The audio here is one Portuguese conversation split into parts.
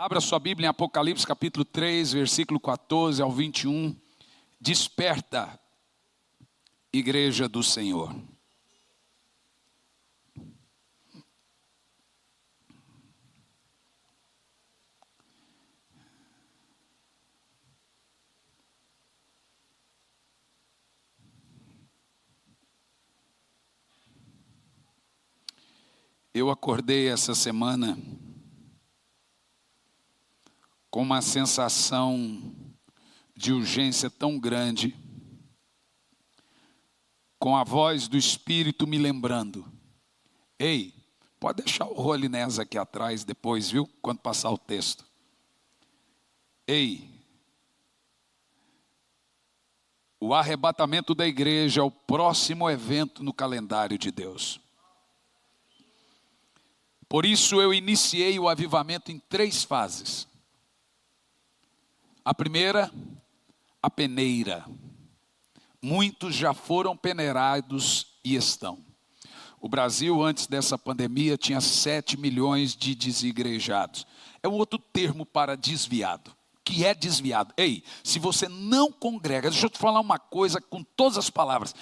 Abra sua Bíblia em Apocalipse capítulo 3, versículo 14 ao 21. Desperta, igreja do Senhor. Eu acordei essa semana com uma sensação de urgência tão grande, com a voz do Espírito me lembrando: ei, pode deixar o Rolinés aqui atrás depois, viu? Quando passar o texto. Ei, o arrebatamento da igreja é o próximo evento no calendário de Deus. Por isso eu iniciei o avivamento em 3 fases. A primeira, a peneira. Muitos já foram peneirados e estão. O Brasil, antes dessa pandemia, tinha 7 milhões de desigrejados. É um outro termo para desviado. Que é desviado. Ei, se você não congrega, deixa eu te falar uma coisa com todas as palavras.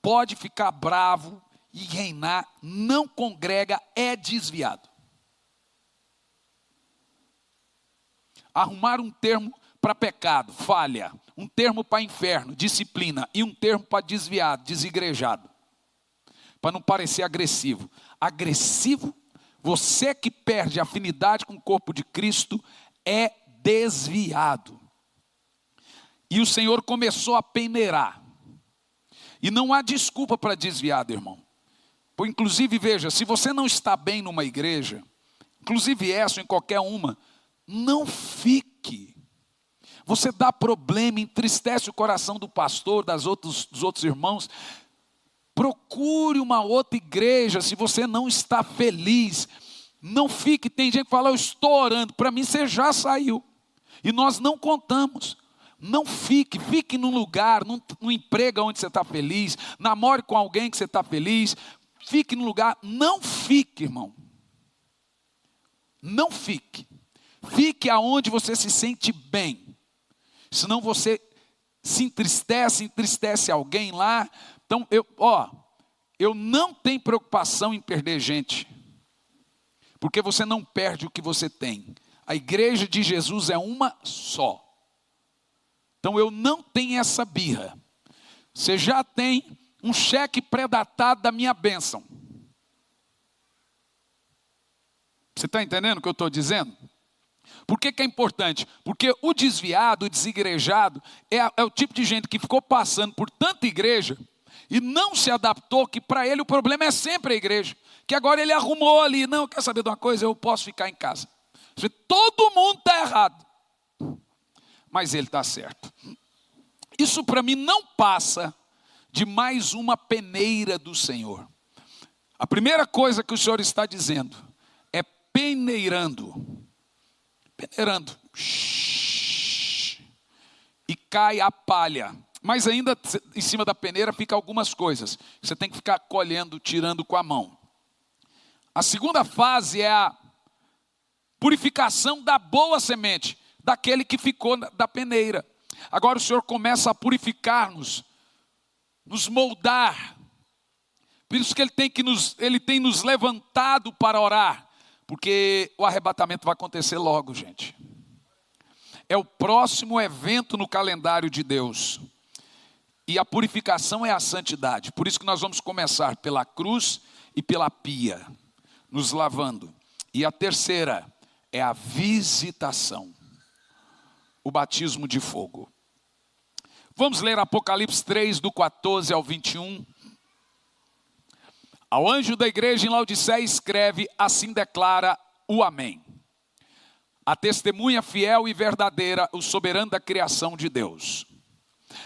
Pode ficar bravo e reinar, não congrega, é desviado. Arrumar um termo para pecado, falha. Um termo para inferno, disciplina. E um termo para desviado, desigrejado. Para não parecer agressivo. Agressivo, você que perde afinidade com o corpo de Cristo, é desviado. E o Senhor começou a peneirar. E não há desculpa para desviado, irmão. Inclusive, veja, se você não está bem numa igreja, inclusive essa ou em qualquer uma, não fique. Você dá problema, entristece o coração do pastor, dos outros irmãos. Procure uma outra igreja se você não está feliz. Não fique, tem gente que fala: eu estou orando, para mim você já saiu. E nós não contamos. Não fique num lugar, num emprego onde você está feliz, namore com alguém que você está feliz. Fique no lugar, não fique, irmão. Não fique. Fique aonde você se sente bem. Senão você se entristece alguém lá. Então, eu não tenho preocupação em perder gente. Porque você não perde o que você tem. A igreja de Jesus é uma só. Então, eu não tenho essa birra. Você já tem um cheque pré-datado da minha bênção. Você está entendendo o que eu estou dizendo? Por que é importante? Porque o desviado, o desigrejado, é o tipo de gente que ficou passando por tanta igreja e não se adaptou, que para ele o problema é sempre a igreja. Que agora ele arrumou ali: não, quer saber de uma coisa? Eu posso ficar em casa. Todo mundo está errado, mas ele está certo. Isso para mim não passa de mais uma peneira do Senhor. A primeira coisa que o Senhor está dizendo é peneirando. Peneirando. E cai a palha. Mas ainda em cima da peneira fica algumas coisas. Você tem que ficar colhendo, tirando com a mão. A segunda fase é a purificação da boa semente, daquele que ficou da peneira. Agora o Senhor começa a purificar-nos, nos moldar. Por isso que Ele tem nos levantado para orar. Porque o arrebatamento vai acontecer logo, gente. É o próximo evento no calendário de Deus. E a purificação é a santidade. Por isso que nós vamos começar pela cruz e pela pia, nos lavando. E a terceira é a visitação. O batismo de fogo. Vamos ler Apocalipse 3, do 14 ao 21. Ao anjo da igreja em Laodiceia escreve: assim declara o Amém. A testemunha fiel e verdadeira, o soberano da criação de Deus.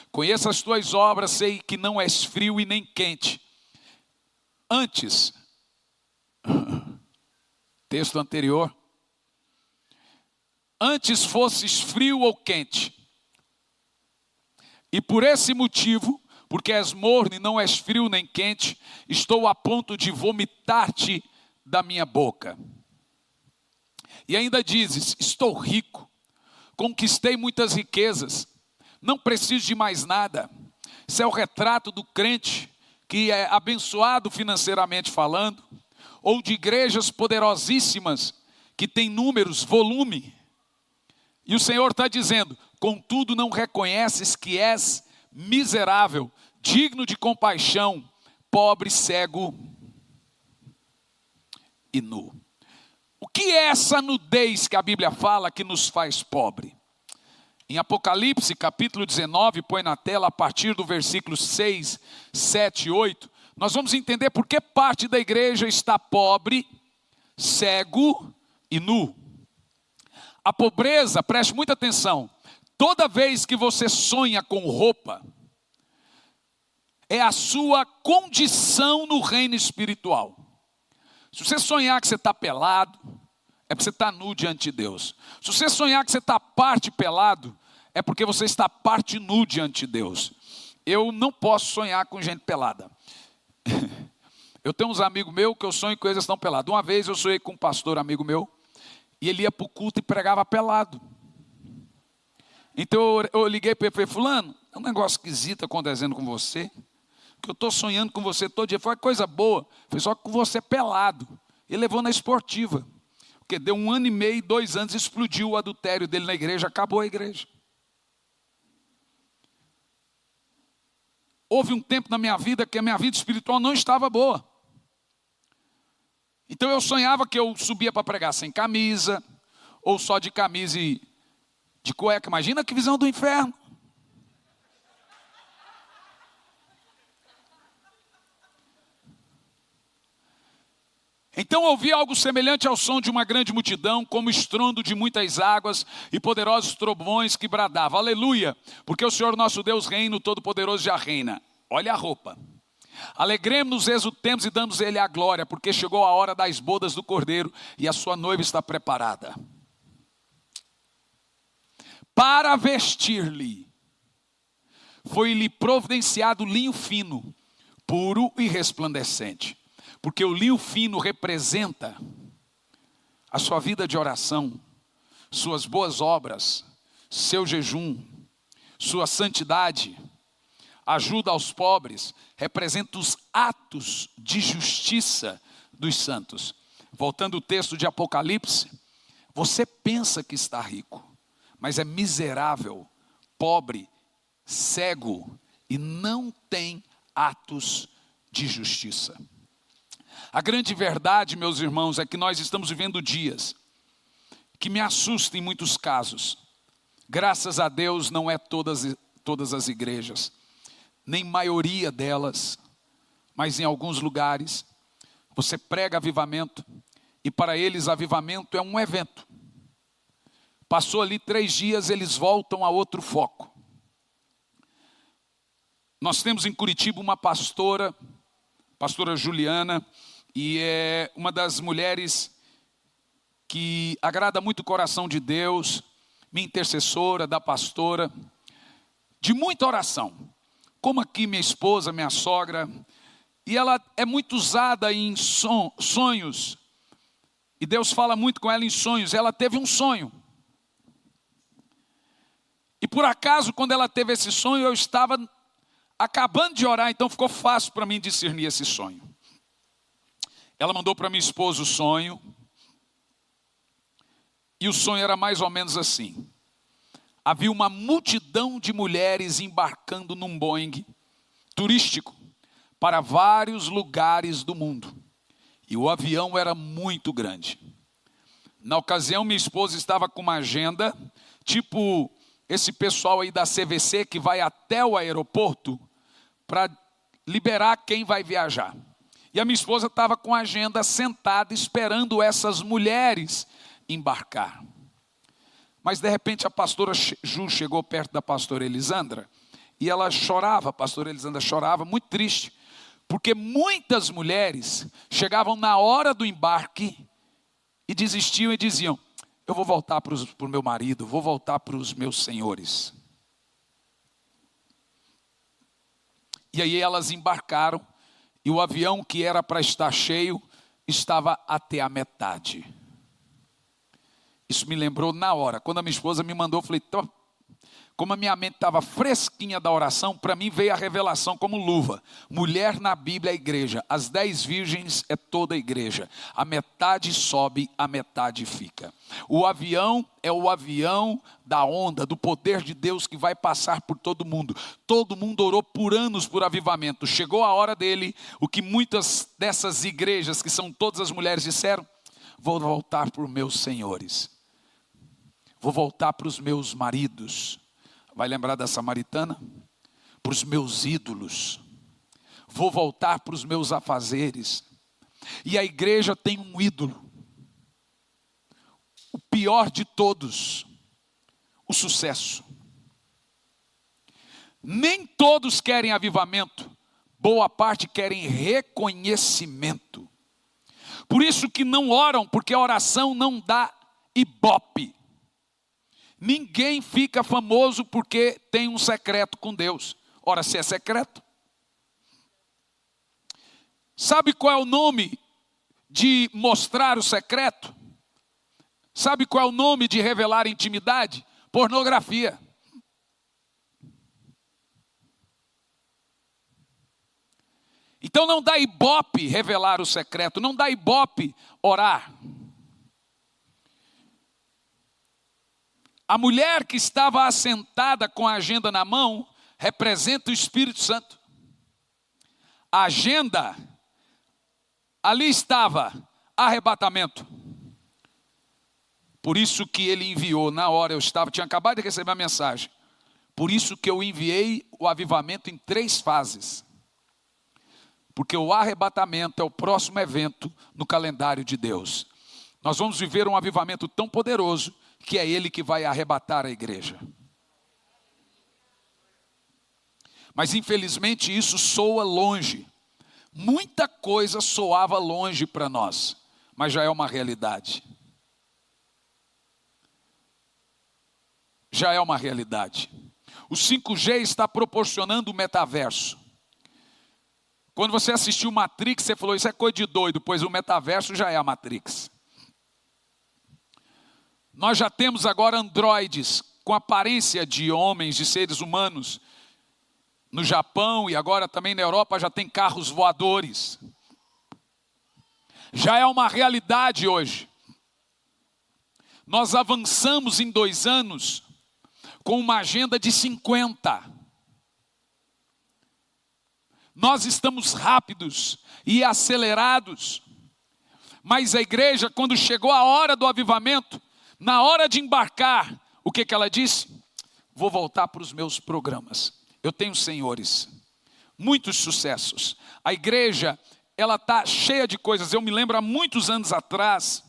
Conheço as tuas obras, sei que não és frio e nem quente. Antes, texto anterior, antes fosses frio ou quente. E por esse motivo, porque és morno e não és frio nem quente, estou a ponto de vomitar-te da minha boca. E ainda dizes: estou rico, conquistei muitas riquezas, não preciso de mais nada. Isso é o retrato do crente que é abençoado financeiramente falando, ou de igrejas poderosíssimas que têm números, volume. E o Senhor está dizendo: contudo não reconheces que és miserável, digno de compaixão, pobre, cego e nu. O que é essa nudez que a Bíblia fala que nos faz pobre? Em Apocalipse capítulo 19, põe na tela a partir do versículo 6, 7 e 8, nós vamos entender por que parte da igreja está pobre, cego e nu. A pobreza, preste muita atenção, toda vez que você sonha com roupa, é a sua condição no reino espiritual. Se você sonhar que você está pelado, é porque você está nu diante de Deus. Se você sonhar que você está parte pelado, é porque você está parte nu diante de Deus. Eu não posso sonhar com gente pelada. Eu tenho uns amigos meus que eu sonho com eles estão pelados. Uma vez eu sonhei com um pastor amigo meu, e ele ia para o culto e pregava pelado. Então eu liguei para ele e falei: fulano, é um negócio esquisito acontecendo com você, que eu estou sonhando com você todo dia. Foi uma coisa boa, foi só com você pelado. Ele levou na esportiva, porque deu 1 ano e meio, 2 anos, explodiu o adultério dele na igreja, acabou a igreja. Houve um tempo na minha vida que a minha vida espiritual não estava boa. Então eu sonhava que eu subia para pregar sem camisa, ou só de camisa e de cueca. Imagina que visão do inferno. Então ouvi algo semelhante ao som de uma grande multidão, como estrondo de muitas águas e poderosos trovões que bradavam: aleluia, porque o Senhor nosso Deus reina, o Todo-Poderoso já reina. Olha a roupa. Alegremos-nos, exultemos e damos a Ele a glória, porque chegou a hora das bodas do Cordeiro e a sua noiva está preparada. Para vestir-lhe, foi-lhe providenciado linho fino, puro e resplandecente. Porque o linho fino representa a sua vida de oração, suas boas obras, seu jejum, sua santidade, ajuda aos pobres, representa os atos de justiça dos santos. Voltando ao texto de Apocalipse, você pensa que está rico, mas é miserável, pobre, cego e não tem atos de justiça. A grande verdade, meus irmãos, é que nós estamos vivendo dias que me assustam em muitos casos. Graças a Deus não é todas as igrejas, nem maioria delas, mas em alguns lugares você prega avivamento e para eles avivamento é um evento. Passou ali 3 dias, eles voltam a outro foco. Nós temos em Curitiba uma pastora Juliana, e é uma das mulheres que agrada muito o coração de Deus, minha intercessora, da pastora, de muita oração. Como aqui minha esposa, minha sogra, e ela é muito usada em sonhos, e Deus fala muito com ela em sonhos. Ela teve um sonho, e por acaso quando ela teve esse sonho, eu estava acabando de orar, então ficou fácil para mim discernir esse sonho. Ela mandou para minha esposa o sonho, e o sonho era mais ou menos assim: havia uma multidão de mulheres embarcando num Boeing turístico para vários lugares do mundo, e o avião era muito grande. Na ocasião minha esposa estava com uma agenda, tipo esse pessoal aí da CVC que vai até o aeroporto para liberar quem vai viajar. E a minha esposa estava com a agenda sentada esperando essas mulheres embarcar. Mas de repente a pastora Ju chegou perto da pastora Elisandra e ela chorava, a pastora Elisandra chorava, muito triste, porque muitas mulheres chegavam na hora do embarque e desistiam e diziam: eu vou voltar para o meu marido, vou voltar para os meus senhores. E aí elas embarcaram, e o avião que era para estar cheio, estava até a metade. Isso me lembrou na hora. Quando a minha esposa me mandou, eu falei, como a minha mente estava fresquinha da oração, para mim veio a revelação como luva. Mulher na Bíblia é a igreja. As 10 virgens é toda a igreja. A metade sobe, a metade fica. O avião é o avião da onda, do poder de Deus que vai passar por todo mundo. Todo mundo orou por anos por avivamento. Chegou a hora dele, o que muitas dessas igrejas, que são todas as mulheres, disseram: vou voltar para os meus senhores. Vou voltar para os meus maridos. Vai lembrar da samaritana? Para os meus ídolos. Vou voltar para os meus afazeres. E a igreja tem um ídolo. O pior de todos. O sucesso. Nem todos querem avivamento. Boa parte querem reconhecimento. Por isso que não oram, porque a oração não dá ibope. Ninguém fica famoso porque tem um secreto com Deus. Ora, se é secreto. Sabe qual é o nome de mostrar o secreto? Sabe qual é o nome de revelar intimidade? Pornografia. Então não dá ibope revelar o secreto, não dá ibope orar. A mulher que estava assentada com a agenda na mão, representa o Espírito Santo. A agenda, ali estava, arrebatamento. Por isso que ele enviou, na hora tinha acabado de receber a mensagem. Por isso que eu enviei o avivamento em 3 fases. Porque o arrebatamento é o próximo evento no calendário de Deus. Nós vamos viver um avivamento tão poderoso, que é Ele que vai arrebatar a igreja. Mas infelizmente isso soa longe. Muita coisa soava longe para nós, mas já é uma realidade. Já é uma realidade. O 5G está proporcionando o metaverso. Quando você assistiu Matrix, você falou, isso é coisa de doido, pois o metaverso já é a Matrix. Nós já temos agora androides com aparência de homens, de seres humanos. No Japão e agora também na Europa já tem carros voadores. Já é uma realidade hoje. Nós avançamos em 2 anos com uma agenda de 50. Nós estamos rápidos e acelerados. Mas a igreja, quando chegou a hora do avivamento, na hora de embarcar, o que ela disse? Vou voltar para os meus programas. Eu tenho senhores, muitos sucessos. A igreja, ela está cheia de coisas. Eu me lembro há muitos anos atrás,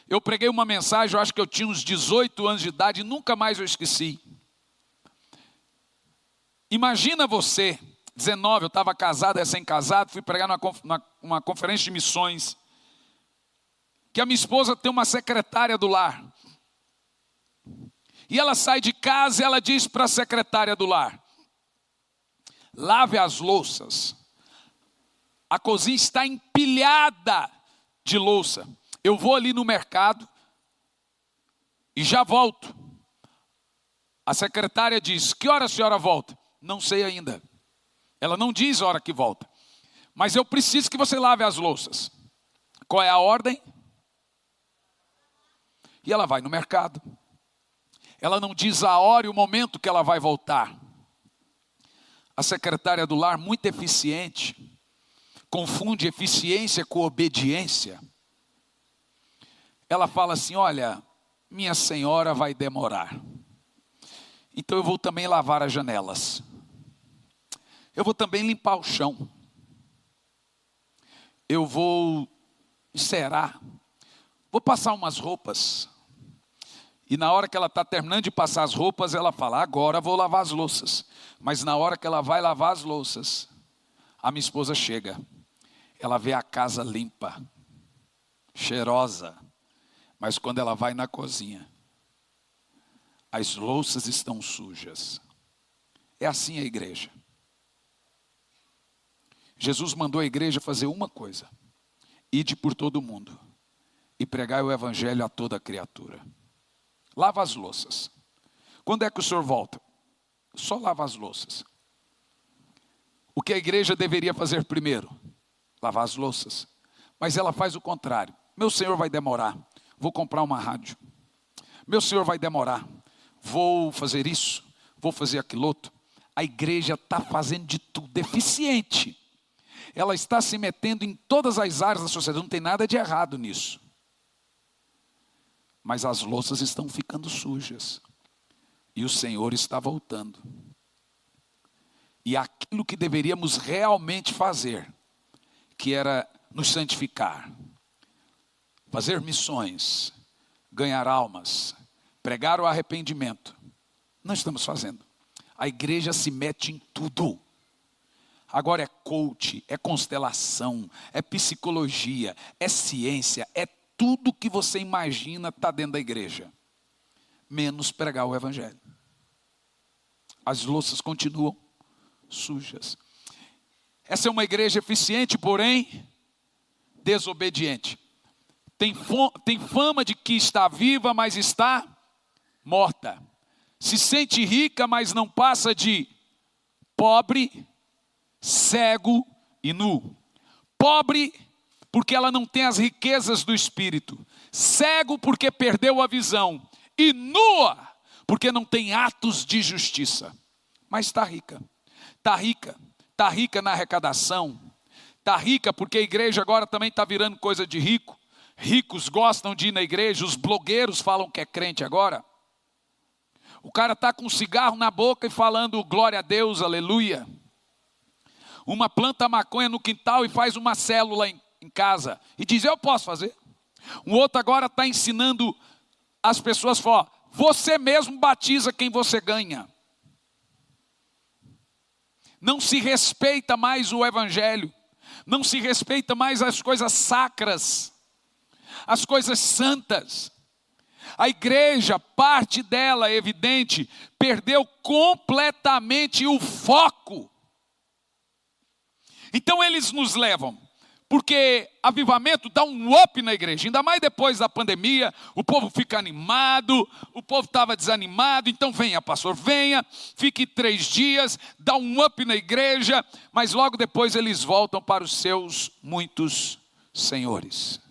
eu preguei uma mensagem, eu acho que eu tinha uns 18 anos de idade e nunca mais eu esqueci. Imagina você, 19, eu estava casado, recém-casado, fui pregar numa conferência de missões, que a minha esposa tem uma secretária do lar. E ela sai de casa e ela diz para a secretária do lar: lave as louças. A cozinha está empilhada de louça. Eu vou ali no mercado e já volto. A secretária diz: que hora a senhora volta? Não sei ainda. Ela não diz a hora que volta. Mas eu preciso que você lave as louças. Qual é a ordem? E ela vai no mercado. Ela não diz a hora e o momento que ela vai voltar. A secretária do lar, muito eficiente, confunde eficiência com obediência. Ela fala assim: olha, minha senhora vai demorar. Então eu vou também lavar as janelas. Eu vou também limpar o chão. Eu vou encerar. Vou passar umas roupas. E na hora que ela está terminando de passar as roupas, ela fala: agora vou lavar as louças. Mas na hora que ela vai lavar as louças, a minha esposa chega. Ela vê a casa limpa, cheirosa. Mas quando ela vai na cozinha, as louças estão sujas. É assim a igreja. Jesus mandou a igreja fazer uma coisa: ide por todo mundo e pregai o evangelho a toda criatura. Lava as louças. Quando é que o senhor volta? Só lava as louças. O que a igreja deveria fazer primeiro? Lavar as louças. Mas ela faz o contrário. Meu senhor vai demorar, vou comprar uma rádio. Meu senhor vai demorar, vou fazer isso, vou fazer aquilo outro. A igreja está fazendo de tudo, deficiente. Ela está se metendo em todas as áreas da sociedade, não tem nada de errado nisso. Mas as louças estão ficando sujas. E o Senhor está voltando. E aquilo que deveríamos realmente fazer, que era nos santificar, fazer missões, ganhar almas, pregar o arrependimento, não estamos fazendo. A igreja se mete em tudo. Agora é coach, é constelação, é psicologia, é ciência, é tudo que você imagina está dentro da igreja. Menos pregar o evangelho. As louças continuam sujas. Essa é uma igreja eficiente, porém desobediente. Tem fama de que está viva, mas está morta. Se sente rica, mas não passa de pobre, cego e nu. Pobre porque ela não tem as riquezas do espírito. Cego porque perdeu a visão. E nua porque não tem atos de justiça. Mas está rica. Está rica. Está rica na arrecadação. Está rica porque a igreja agora também está virando coisa de rico. Ricos gostam de ir na igreja. Os blogueiros falam que é crente agora. O cara está com um cigarro na boca e falando glória a Deus, aleluia. Uma planta maconha no quintal e faz uma célula em casa. E diz, eu posso fazer. Um outro agora está ensinando as pessoas, fala, você mesmo batiza quem você ganha. Não se respeita mais o evangelho. Não se respeita mais as coisas sacras. As coisas santas. A igreja, parte dela, é evidente, perdeu completamente o foco. Então eles nos levam, porque avivamento dá um up na igreja, ainda mais depois da pandemia, o povo fica animado, o povo estava desanimado, então venha pastor, venha, fique 3 dias, dá um up na igreja, mas logo depois eles voltam para os seus muitos senhores.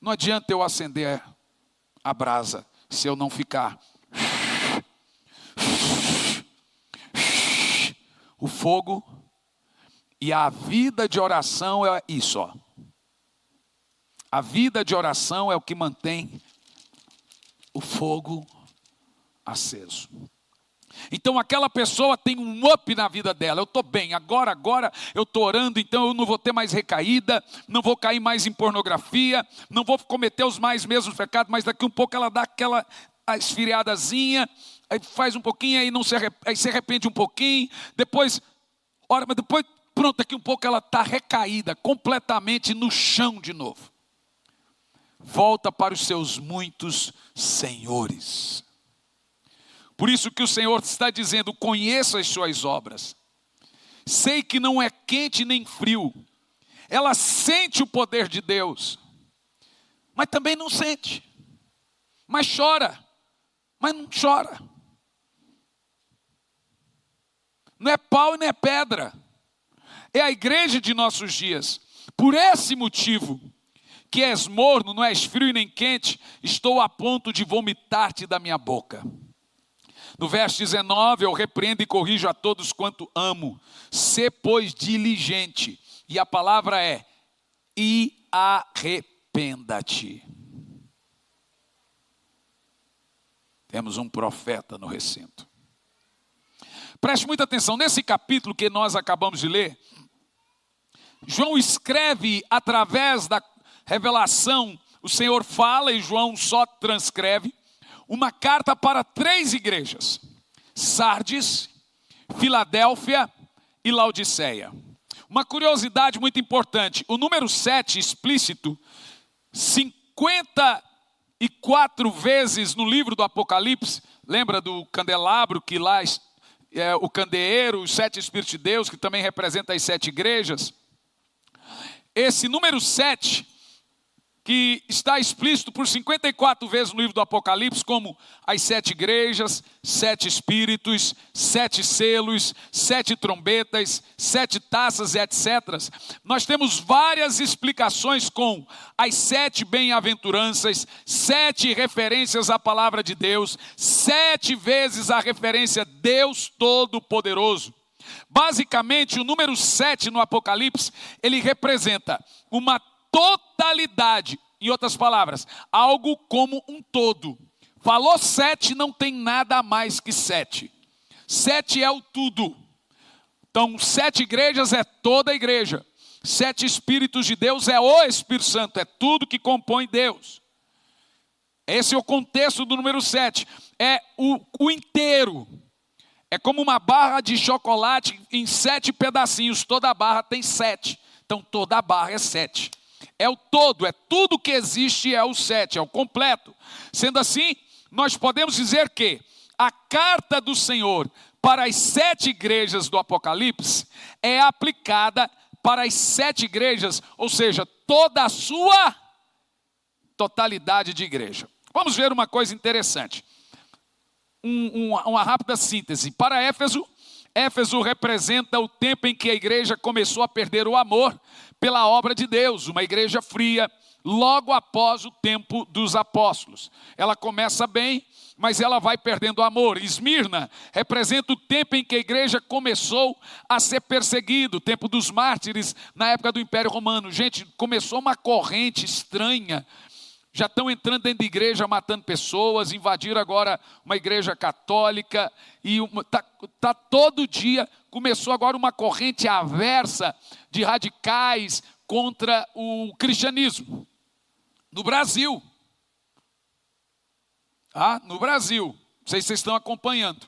Não adianta eu acender a brasa se eu não ficar. O fogo e a vida de oração é isso, ó. A vida de oração é o que mantém o fogo aceso. Então aquela pessoa tem um up na vida dela. Eu estou bem, agora eu estou orando, então eu não vou ter mais recaída, não vou cair mais em pornografia, não vou cometer os mais mesmos pecados, mas daqui um pouco ela dá aquela esfriadazinha, aí faz um pouquinho, aí se arrepende um pouquinho, depois, ora, mas depois, pronto, daqui um pouco ela está recaída, completamente no chão de novo. Volta para os seus muitos senhores. Por isso que o Senhor está dizendo, conheço as suas obras. Sei que não é quente nem frio. Ela sente o poder de Deus. Mas também não sente. Mas chora. Mas não chora. Não é pau e não é pedra. É a igreja de nossos dias. Por esse motivo, que és morno, não és frio e nem quente, estou a ponto de vomitar-te da minha boca. No verso 19, eu repreendo e corrijo a todos quanto amo. Sê, pois, diligente. E a palavra é, e arrependa-te. Temos um profeta no recinto. Preste muita atenção. Nesse capítulo que nós acabamos de ler, João escreve através da revelação. O Senhor fala e João só transcreve. Uma carta para 3 igrejas, Sardes, Filadélfia e Laodiceia. Uma curiosidade muito importante, o número 7 explícito, 54 vezes no livro do Apocalipse, lembra do candelabro que lá é o candeeiro, os 7 Espíritos de Deus, que também representa as 7 igrejas. esse número 7, que está explícito por 54 vezes no livro do Apocalipse, como as 7 igrejas, 7 espíritos, 7 selos, 7 trombetas, 7 taças, etc. Nós temos várias explicações com as 7 bem-aventuranças, 7 referências à palavra de Deus, 7 vezes a referência Deus Todo-Poderoso. Basicamente, o número 7 no Apocalipse, ele representa uma totalidade, em outras palavras, algo como um todo. Falou 7, não tem nada a mais que 7. 7 é o tudo. Então, 7 igrejas é toda a igreja. 7 Espíritos de Deus é o Espírito Santo, é tudo que compõe Deus. Esse é o contexto do número 7. É o inteiro. É como uma barra de chocolate em 7 pedacinhos. Toda a barra tem 7. Então, toda a barra é 7. É o todo, é tudo que existe, é o 7, é o completo. Sendo assim, nós podemos dizer que a carta do Senhor para as 7 igrejas do Apocalipse é aplicada para as 7 igrejas, ou seja, toda a sua totalidade de igreja. Vamos ver uma coisa interessante. Uma rápida síntese. Para Éfeso, Éfeso representa o tempo em que a igreja começou a perder o amor pela obra de Deus, uma igreja fria, logo após o tempo dos apóstolos. Ela começa bem, mas ela vai perdendo o amor. Esmirna representa o tempo em que a igreja começou a ser perseguida, o tempo dos mártires na época do Império Romano. Gente, começou uma corrente estranha. Já estão entrando dentro da igreja, matando pessoas, invadiram agora uma igreja católica, e tá todo dia, começou agora uma corrente aversa de radicais contra o cristianismo. No Brasil. No Brasil. Não sei se vocês estão acompanhando.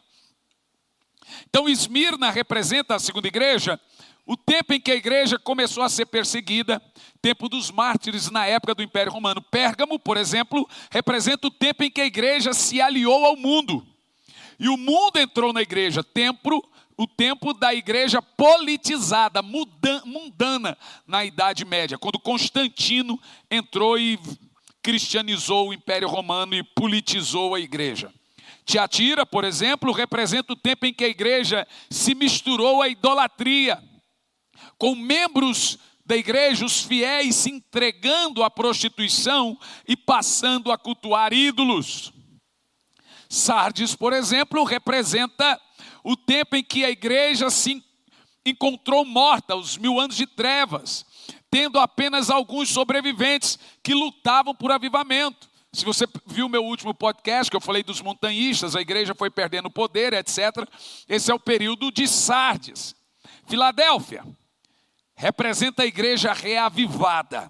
Então, Esmirna representa a segunda igreja, o tempo em que a igreja começou a ser perseguida, tempo dos mártires na época do Império Romano. Pérgamo, por exemplo, representa o tempo em que a igreja se aliou ao mundo. E o mundo entrou na igreja, o tempo da igreja politizada, mundana na Idade Média, quando Constantino entrou e cristianizou o Império Romano e politizou a igreja. Tiatira, por exemplo, representa o tempo em que a igreja se misturou à idolatria, com membros da igreja, os fiéis, se entregando à prostituição e passando a cultuar ídolos. Sardes, por exemplo, representa o tempo em que a igreja se encontrou morta, os 1000 anos de trevas, tendo apenas alguns sobreviventes que lutavam por avivamento. Se você viu meu último podcast, que eu falei dos montanhistas, a igreja foi perdendo poder, etc. Esse é o período de Sardes. Filadélfia representa a igreja reavivada.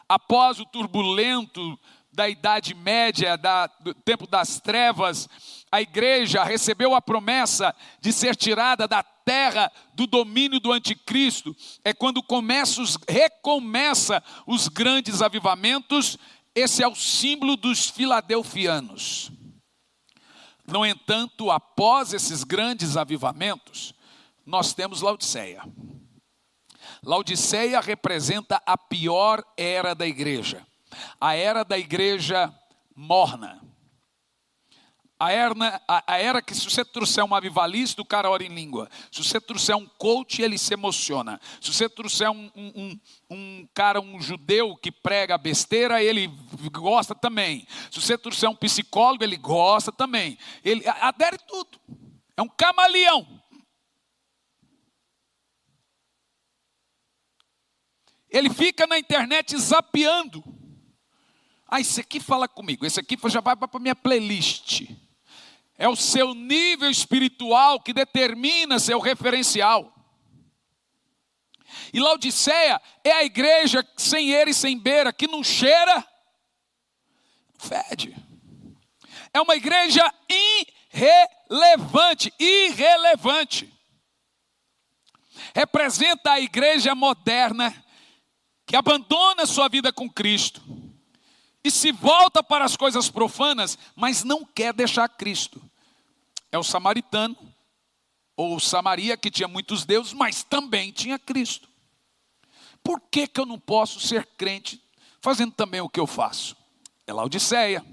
Após o turbulento da Idade Média, do tempo das trevas, a igreja recebeu a promessa de ser tirada da terra do domínio do anticristo. É quando recomeça os grandes avivamentos. Esse é o símbolo dos filadelfianos. No entanto, após esses grandes avivamentos, nós temos Laodiceia. Laodiceia representa a pior era da igreja. A era da igreja morna. A era que, se você trouxer um avivalista, o cara ora em língua. Se você trouxer um coach, ele se emociona. Se você trouxer um judeu que prega besteira, ele gosta também. Se você trouxer um psicólogo, ele gosta também. Ele adere tudo. É um camaleão. Ele fica na internet zapeando. Esse aqui fala comigo, esse aqui já vai para a minha playlist. É o seu nível espiritual que determina seu referencial. E Laodiceia é a igreja sem eira e sem beira, que não cheira, fede. É uma igreja irrelevante. Representa a igreja moderna, que abandona sua vida com Cristo e se volta para as coisas profanas, mas não quer deixar Cristo. É o samaritano, ou Samaria, que tinha muitos deuses, mas também tinha Cristo. Por que que eu não posso ser crente fazendo também o que eu faço? É Laodiceia.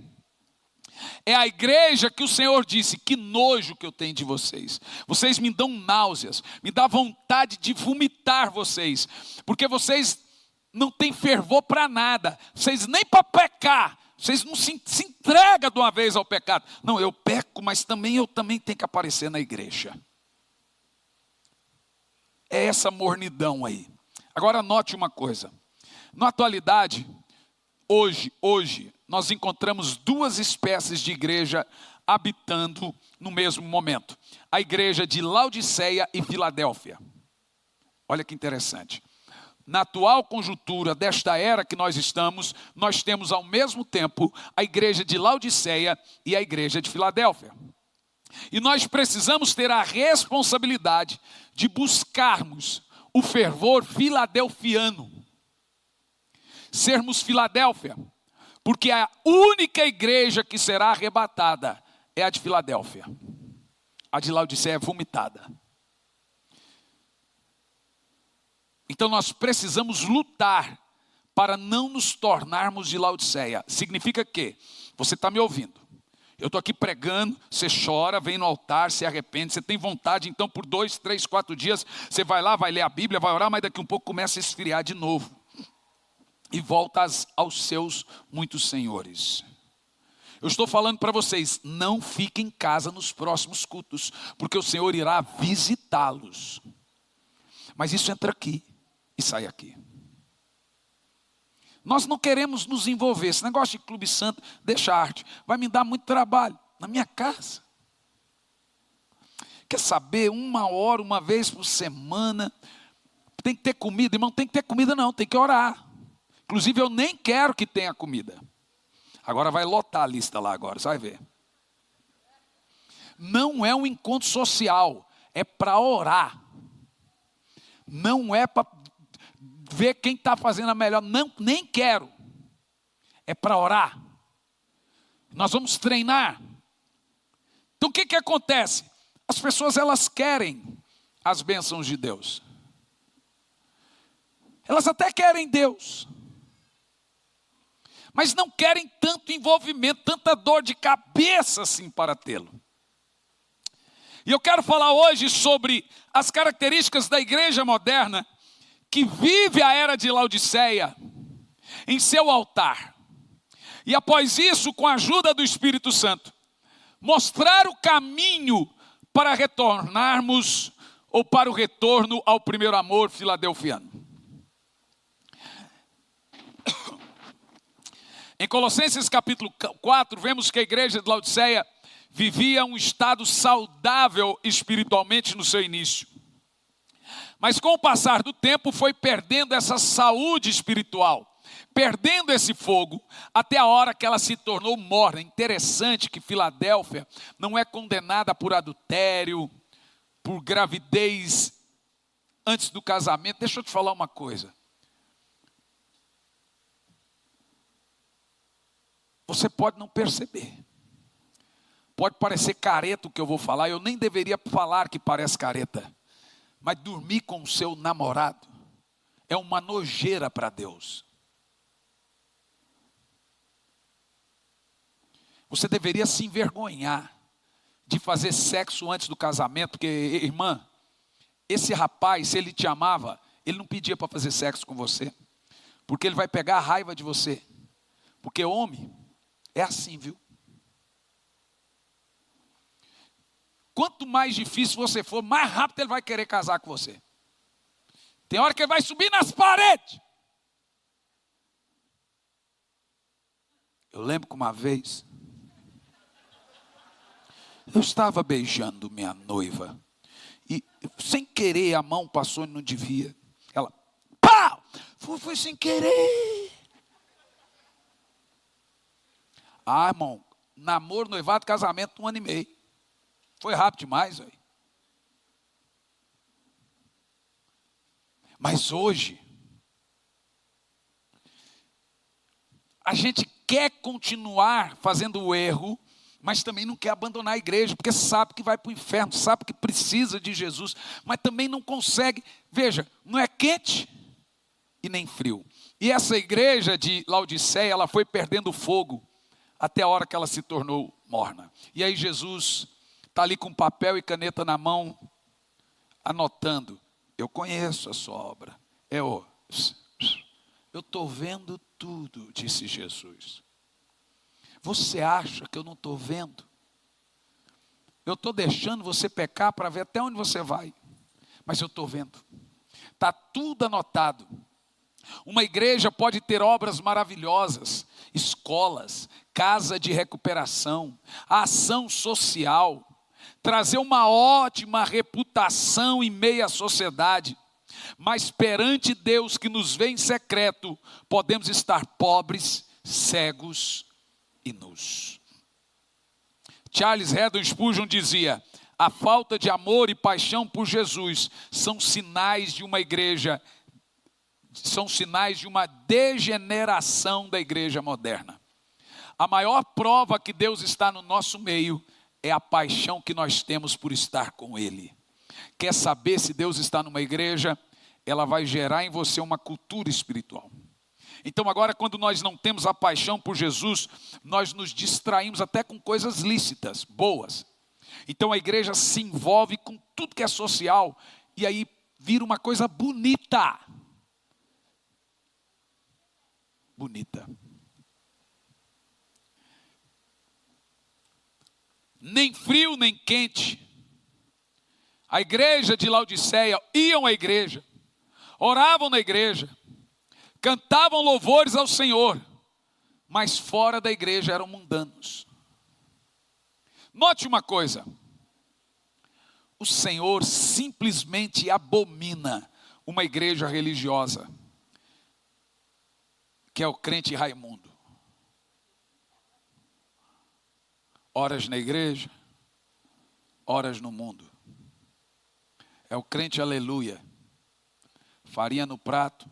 É a igreja que o Senhor disse: que nojo que eu tenho de vocês. Vocês me dão náuseas, me dá vontade de vomitar vocês, porque vocês não têm fervor para nada, vocês nem para pecar, vocês não se entregam de uma vez ao pecado. Não, eu peco, mas eu também tenho que aparecer na igreja. É essa mornidão aí. Agora note uma coisa. Na atualidade, hoje, nós encontramos duas espécies de igreja habitando no mesmo momento. A igreja de Laodiceia e Filadélfia. Olha que interessante. Na atual conjuntura desta era que nós estamos, nós temos ao mesmo tempo a igreja de Laodiceia e a igreja de Filadélfia. E nós precisamos ter a responsabilidade de buscarmos o fervor filadelfiano. Sermos Filadélfia. Porque a única igreja que será arrebatada é a de Filadélfia. A de Laodiceia é vomitada. Então nós precisamos lutar para não nos tornarmos de Laodiceia. Significa que você está me ouvindo. Eu estou aqui pregando, você chora, vem no altar, se arrepende, você tem vontade, então por 2, 3, 4 dias, você vai lá, vai ler a Bíblia, vai orar, mas daqui um pouco começa a esfriar de novo. E volta aos seus muitos senhores. Eu estou falando para vocês, não fiquem em casa nos próximos cultos, porque o Senhor irá visitá-los. Mas isso entra aqui e sai aqui. Nós não queremos nos envolver. Esse negócio de clube santo, deixa a arte. Vai me dar muito trabalho na minha casa. Quer saber? 1 hora, uma vez por semana. Tem que ter comida. Irmão, tem que ter comida não, tem que orar. Inclusive eu nem quero que tenha comida. Agora vai lotar a lista lá agora, você vai ver. Não é um encontro social, é para orar. Não é para ver quem está fazendo a melhor, não, nem quero. É para orar. Nós vamos treinar. Então o que acontece? As pessoas elas querem as bênçãos de Deus. Elas até querem Deus. Mas não querem tanto envolvimento, tanta dor de cabeça assim para tê-lo. E eu quero falar hoje sobre as características da igreja moderna que vive a era de Laodiceia em seu altar. E após isso, com a ajuda do Espírito Santo, mostrar o caminho para retornarmos ou para o retorno ao primeiro amor filadelfiano. Em Colossenses capítulo 4, vemos que a igreja de Laodiceia vivia um estado saudável espiritualmente no seu início. Mas com o passar do tempo foi perdendo essa saúde espiritual, perdendo esse fogo, até a hora que ela se tornou morna. Interessante que Filadélfia não é condenada por adultério, por gravidez antes do casamento. Deixa eu te falar uma coisa. Você pode não perceber. Pode parecer careta o que eu vou falar. Eu nem deveria falar que parece careta. Mas dormir com o seu namorado é uma nojeira para Deus. Você deveria se envergonhar de fazer sexo antes do casamento. Porque, irmã, esse rapaz, se ele te amava, ele não pedia para fazer sexo com você. Porque ele vai pegar a raiva de você. Porque homem é assim, viu? Quanto mais difícil você for, mais rápido ele vai querer casar com você. Tem hora que ele vai subir nas paredes. Eu lembro que uma vez, eu estava beijando minha noiva. E sem querer a mão passou e não devia. Ela, pau! Foi sem querer. Ah, irmão, namoro, noivado, casamento, 1 ano e meio. Foi rápido demais, véio. Mas hoje, a gente quer continuar fazendo o erro, mas também não quer abandonar a igreja, porque sabe que vai para o inferno, sabe que precisa de Jesus, mas também não consegue. Veja, não é quente e nem frio. E essa igreja de Laodiceia, ela foi perdendo fogo até a hora que ela se tornou morna. E aí Jesus está ali com papel e caneta na mão, anotando. Eu conheço a sua obra. Eu estou vendo tudo, disse Jesus. Você acha que eu não estou vendo? Eu estou deixando você pecar para ver até onde você vai. Mas eu estou vendo. Está tudo anotado. Uma igreja pode ter obras maravilhosas, escolas, casa de recuperação, ação social, trazer uma ótima reputação em meio à sociedade, mas perante Deus que nos vê em secreto, podemos estar pobres, cegos e nus. Charles Haddon Spurgeon dizia: a falta de amor e paixão por Jesus são sinais de uma igreja, são sinais de uma degeneração da igreja moderna. A maior prova que Deus está no nosso meio é a paixão que nós temos por estar com Ele. Quer saber se Deus está numa igreja? Ela vai gerar em você uma cultura espiritual. Então agora, quando nós não temos a paixão por Jesus, nós nos distraímos até com coisas lícitas, boas. Então a igreja se envolve com tudo que é social, e aí vira uma coisa bonita. Bonita. Nem frio, nem quente. A igreja de Laodiceia iam à igreja, oravam na igreja, cantavam louvores ao Senhor, mas fora da igreja eram mundanos. Note uma coisa: o Senhor simplesmente abomina uma igreja religiosa, que é o crente Raimundo. Horas na igreja, horas no mundo. É o crente aleluia. Farinha no prato,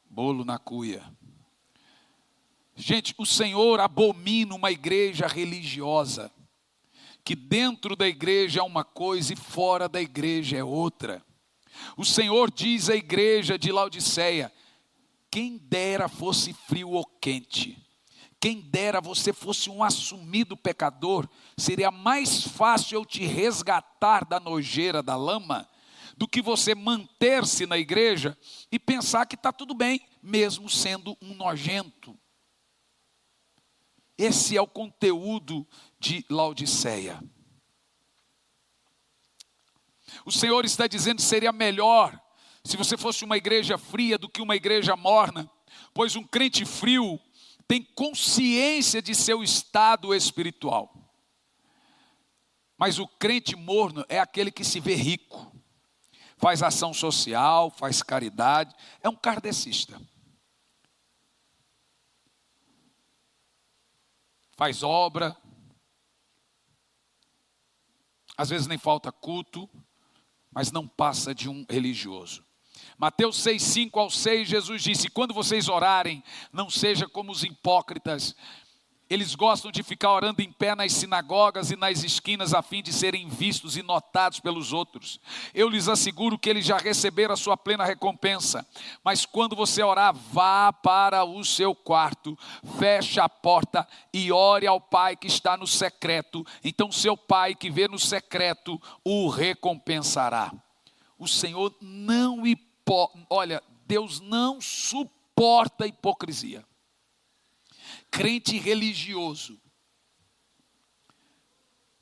bolo na cuia. Gente, o Senhor abomina uma igreja religiosa, que dentro da igreja é uma coisa e fora da igreja é outra. O Senhor diz à igreja de Laodiceia: quem dera fosse frio ou quente, quem dera você fosse um assumido pecador, seria mais fácil eu te resgatar da nojeira, da lama, do que você manter-se na igreja e pensar que está tudo bem, mesmo sendo um nojento. Esse é o conteúdo de Laodiceia. O Senhor está dizendo que seria melhor se você fosse uma igreja fria do que uma igreja morna, pois um crente frio tem consciência de seu estado espiritual. Mas o crente morno é aquele que se vê rico, faz ação social, faz caridade, é um kardecista. Faz obra, às vezes nem falta culto, mas não passa de um religioso. Mateus 6, 5 ao 6, Jesus disse: quando vocês orarem, não seja como os hipócritas. Eles gostam de ficar orando em pé nas sinagogas e nas esquinas, a fim de serem vistos e notados pelos outros. Eu lhes asseguro que eles já receberam a sua plena recompensa. Mas quando você orar, vá para o seu quarto, feche a porta e ore ao Pai que está no secreto. Então seu Pai que vê no secreto o recompensará. O Senhor não olha, Deus não suporta hipocrisia. Crente religioso,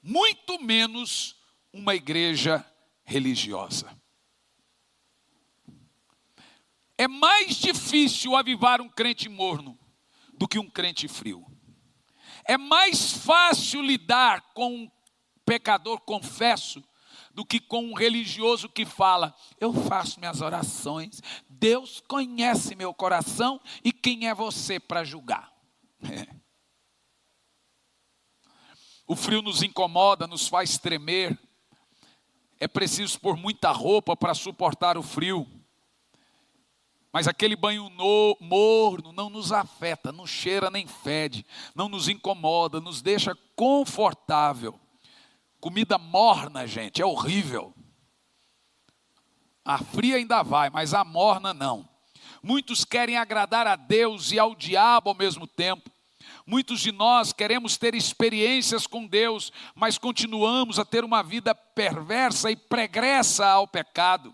muito menos uma igreja religiosa. É mais difícil avivar um crente morno do que um crente frio. É mais fácil lidar com um pecador confesso do que com um religioso que fala: eu faço minhas orações, Deus conhece meu coração, e quem é você para julgar? O frio nos incomoda, nos faz tremer. É preciso pôr muita roupa para suportar o frio. Mas aquele banho morno não nos afeta, não cheira nem fede, não nos incomoda, nos deixa confortável. Comida morna, gente, é horrível. A fria ainda vai, mas a morna não. Muitos querem agradar a Deus e ao diabo ao mesmo tempo. Muitos de nós queremos ter experiências com Deus, mas continuamos a ter uma vida perversa e pregressa ao pecado.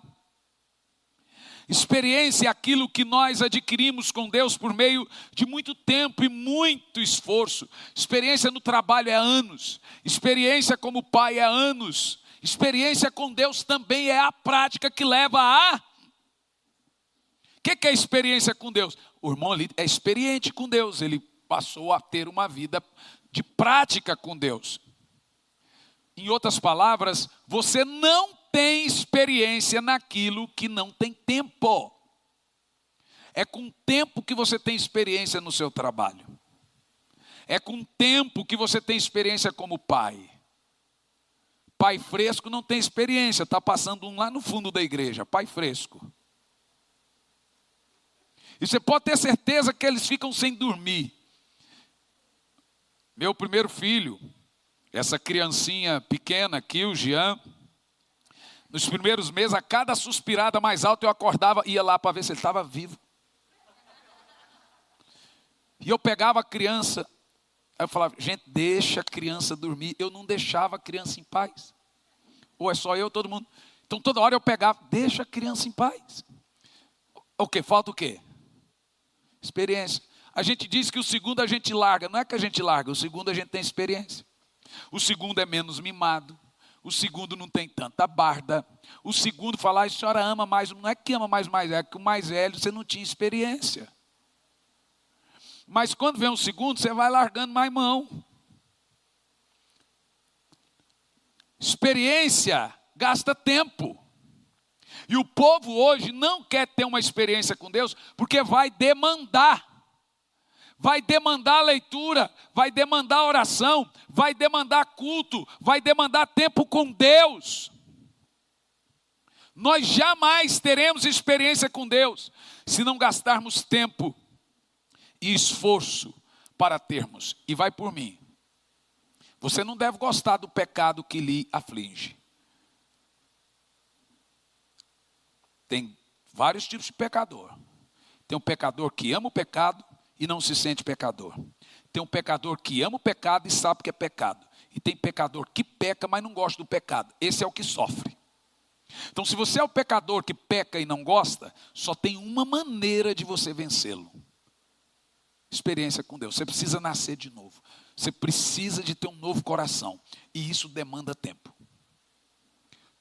Experiência é aquilo que nós adquirimos com Deus por meio de muito tempo e muito esforço. Experiência no trabalho é anos. Experiência como pai é anos. Experiência com Deus também é a prática que leva a... O que é experiência com Deus? O irmão ali é experiente com Deus. Ele passou a ter uma vida de prática com Deus. Em outras palavras, você não tem experiência naquilo que não tem tempo. É com tempo que você tem experiência no seu trabalho. É com tempo que você tem experiência como pai. Pai fresco não tem experiência, está passando um lá no fundo da igreja, pai fresco. E você pode ter certeza que eles ficam sem dormir. Meu primeiro filho, essa criancinha pequena aqui, o Jean, nos primeiros meses, a cada suspirada mais alta eu acordava, ia lá para ver se ele estava vivo. E eu pegava a criança, aí eu falava, gente, deixa a criança dormir. Eu não deixava a criança em paz. Ou é só eu, todo mundo. Então toda hora eu pegava, deixa a criança em paz. O quê? Falta o quê? Experiência. A gente diz que o segundo a gente larga. Não é que a gente larga, o segundo a gente tem experiência. O segundo é menos mimado. O segundo não tem tanta barda. O segundo fala, a senhora ama mais. Não é que ama mais, é que o mais velho você não tinha experiência. Mas quando vem o segundo, você vai largando mais mão. Experiência gasta tempo. E o povo hoje não quer ter uma experiência com Deus, porque vai demandar. Vai demandar leitura, vai demandar oração, vai demandar culto, vai demandar tempo com Deus. Nós jamais teremos experiência com Deus se não gastarmos tempo e esforço para termos. E vai por mim. Você não deve gostar do pecado que lhe aflige. Tem vários tipos de pecador. Tem um pecador que ama o pecado e não se sente pecador. Tem um pecador que ama o pecado e sabe que é pecado. E tem pecador que peca, mas não gosta do pecado. Esse é o que sofre. Então, se você é o pecador que peca e não gosta, só tem uma maneira de você vencê-lo. Experiência com Deus. Você precisa nascer de novo. Você precisa de ter um novo coração. E isso demanda tempo.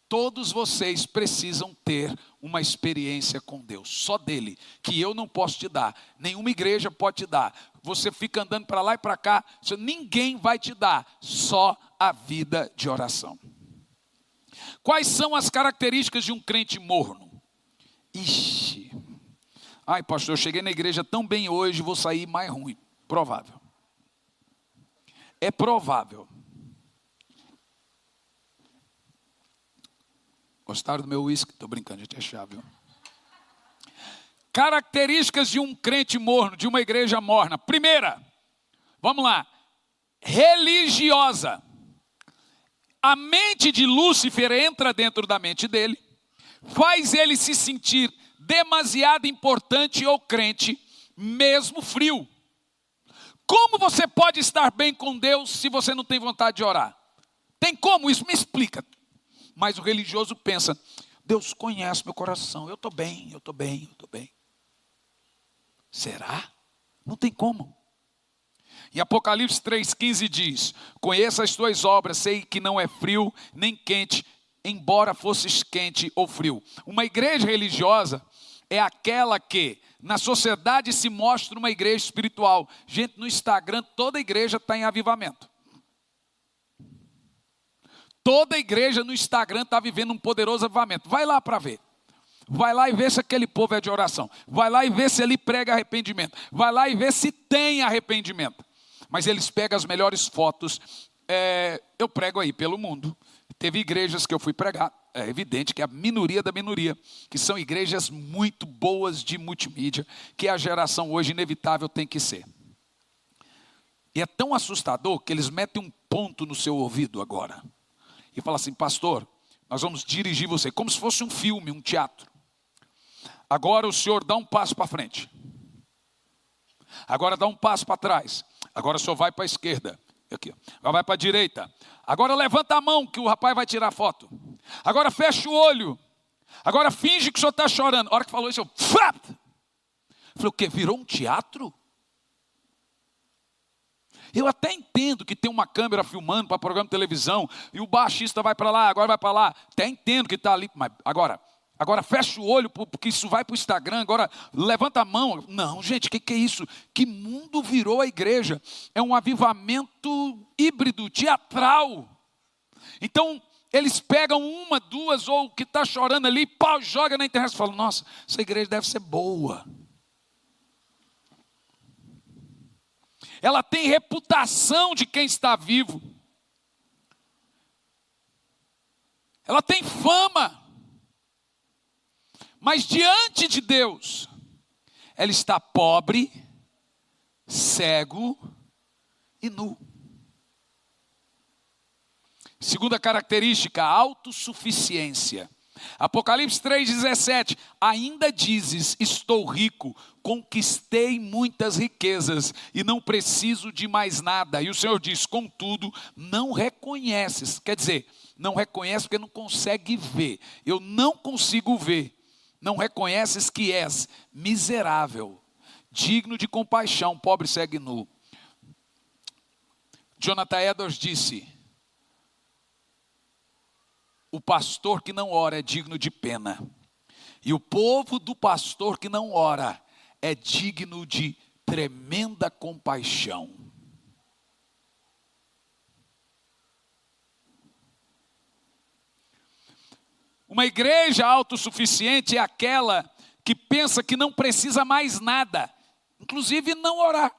Todos vocês precisam ter uma experiência com Deus. Só dele. Que eu não posso te dar. Nenhuma igreja pode te dar. Você fica andando para lá e para cá. Ninguém vai te dar. Só a vida de oração. Quais são as características de um crente morno? Ixi. Ai, pastor, eu cheguei na igreja tão bem hoje, vou sair mais ruim. Provável. É provável. Gostaram do meu uísque? Estou brincando, gente, é chave. Viu? Características de um crente morno, de uma igreja morna. Primeira, vamos lá. Religiosa. A mente de Lúcifer entra dentro da mente dele, faz ele se sentir demasiado importante ou crente, mesmo frio. Como você pode estar bem com Deus se você não tem vontade de orar? Tem como isso? Me explica. Mas o religioso pensa, Deus conhece meu coração, eu estou bem, eu estou bem, eu estou bem. Será? Não tem como. Em Apocalipse 3,15 diz, conheça as tuas obras, sei que não é frio nem quente, embora fosses quente ou frio. Uma igreja religiosa é aquela que na sociedade se mostra uma igreja espiritual. Gente, no Instagram toda igreja está em avivamento. Toda igreja no Instagram está vivendo um poderoso avivamento. Vai lá para ver. Vai lá e vê se aquele povo é de oração. Vai lá e vê se ele prega arrependimento. Vai lá e vê se tem arrependimento. Mas eles pegam as melhores fotos. Eu prego aí pelo mundo. Teve igrejas que eu fui pregar. É evidente que é a minoria da minoria. Que são igrejas muito boas de multimídia. Que a geração hoje inevitável tem que ser. E é tão assustador que eles metem um ponto no seu ouvido agora. E fala assim, pastor, nós vamos dirigir você. Como se fosse um filme, um teatro. Agora o senhor dá um passo para frente. Agora dá um passo para trás. Agora o senhor vai para a esquerda. Aqui. Agora vai para a direita. Agora levanta a mão que o rapaz vai tirar foto. Agora fecha o olho. Agora finge que o senhor está chorando. A hora que falou isso, eu falei, o quê? Virou um teatro? Eu até entendo que tem uma câmera filmando para programa de televisão. E o baixista vai para lá, agora vai para lá. Até entendo que está ali. Mas agora fecha o olho, porque isso vai para o Instagram. Agora levanta a mão. Não, gente, o que é isso? Que mundo virou a igreja? É um avivamento híbrido, teatral. Então, eles pegam uma, duas, ou o que está chorando ali, pau, joga na internet e falam, nossa, essa igreja deve ser boa. Ela tem reputação de quem está vivo. Ela tem fama. Mas diante de Deus, ela está pobre, cego e nu. Segunda característica, autossuficiência. Apocalipse 3,17, ainda dizes, estou rico, conquistei muitas riquezas e não preciso de mais nada. E o Senhor diz, contudo, não reconheces. Quer dizer, não reconhece porque não consegue ver. Eu não consigo ver. Não reconheces que és miserável, digno de compaixão, pobre, cego e nu. Jonathan Edwards disse, o pastor que não ora é digno de pena. E o povo do pastor que não ora é digno de tremenda compaixão. Uma igreja autossuficiente é aquela que pensa que não precisa mais nada, inclusive não orar.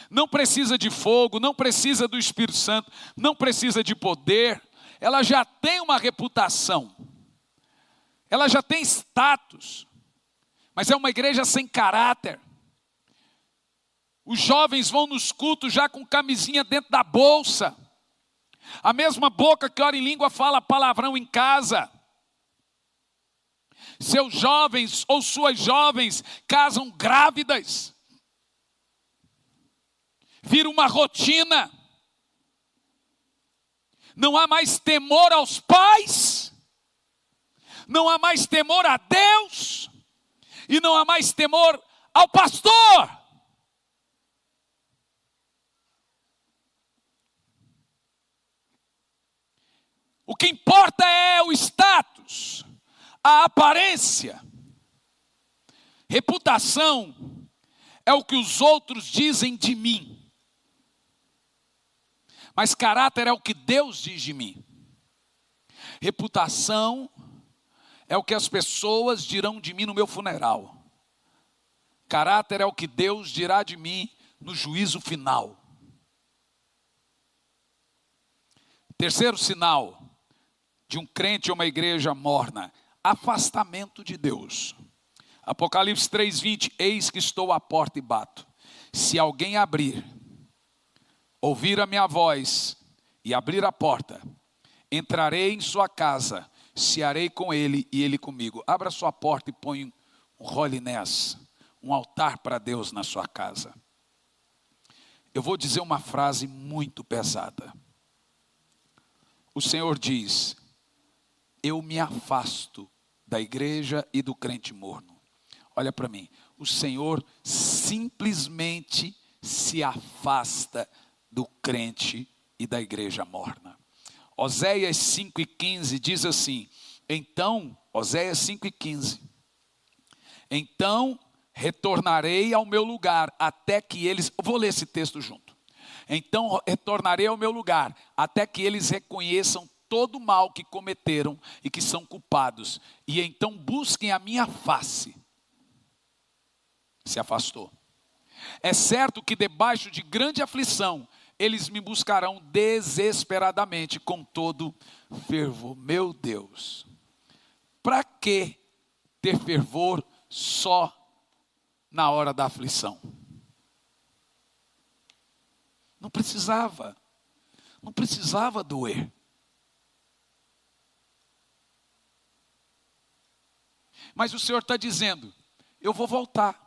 Não precisa de fogo, não precisa do Espírito Santo, não precisa de poder. Ela já tem uma reputação. Ela já tem status. Mas é uma igreja sem caráter. Os jovens vão nos cultos já com camisinha dentro da bolsa. A mesma boca que ora em língua fala palavrão em casa. Seus jovens ou suas jovens casam grávidas. Vira uma rotina. Não há mais temor aos pais. Não há mais temor a Deus. E não há mais temor ao pastor. O que importa é o status, a aparência. Reputação é o que os outros dizem de mim. Mas caráter é o que Deus diz de mim. Reputação é o que as pessoas dirão de mim no meu funeral. Caráter é o que Deus dirá de mim no juízo final. Terceiro sinal de um crente ou uma igreja morna: afastamento de Deus. Apocalipse 3:20, eis que estou à porta e bato. Se alguém abrir, ouvir a minha voz e abrir a porta, entrarei em sua casa, cearei com ele e ele comigo. Abra sua porta e põe um holiness, um altar para Deus na sua casa. Eu vou dizer uma frase muito pesada. O Senhor diz, eu me afasto da igreja e do crente morno. Olha para mim, o Senhor simplesmente se afasta do crente e da igreja morna. Oséias 5:15 diz assim, então, Oséias 5:15, então retornarei ao meu lugar até que eles, eu vou ler esse texto junto. Então retornarei ao meu lugar até que eles reconheçam todo o mal que cometeram e que são culpados, e então busquem a minha face. Se afastou. É certo que debaixo de grande aflição, eles me buscarão desesperadamente com todo fervor. Meu Deus, para que ter fervor só na hora da aflição? Não precisava doer. Mas o Senhor está dizendo, eu vou voltar.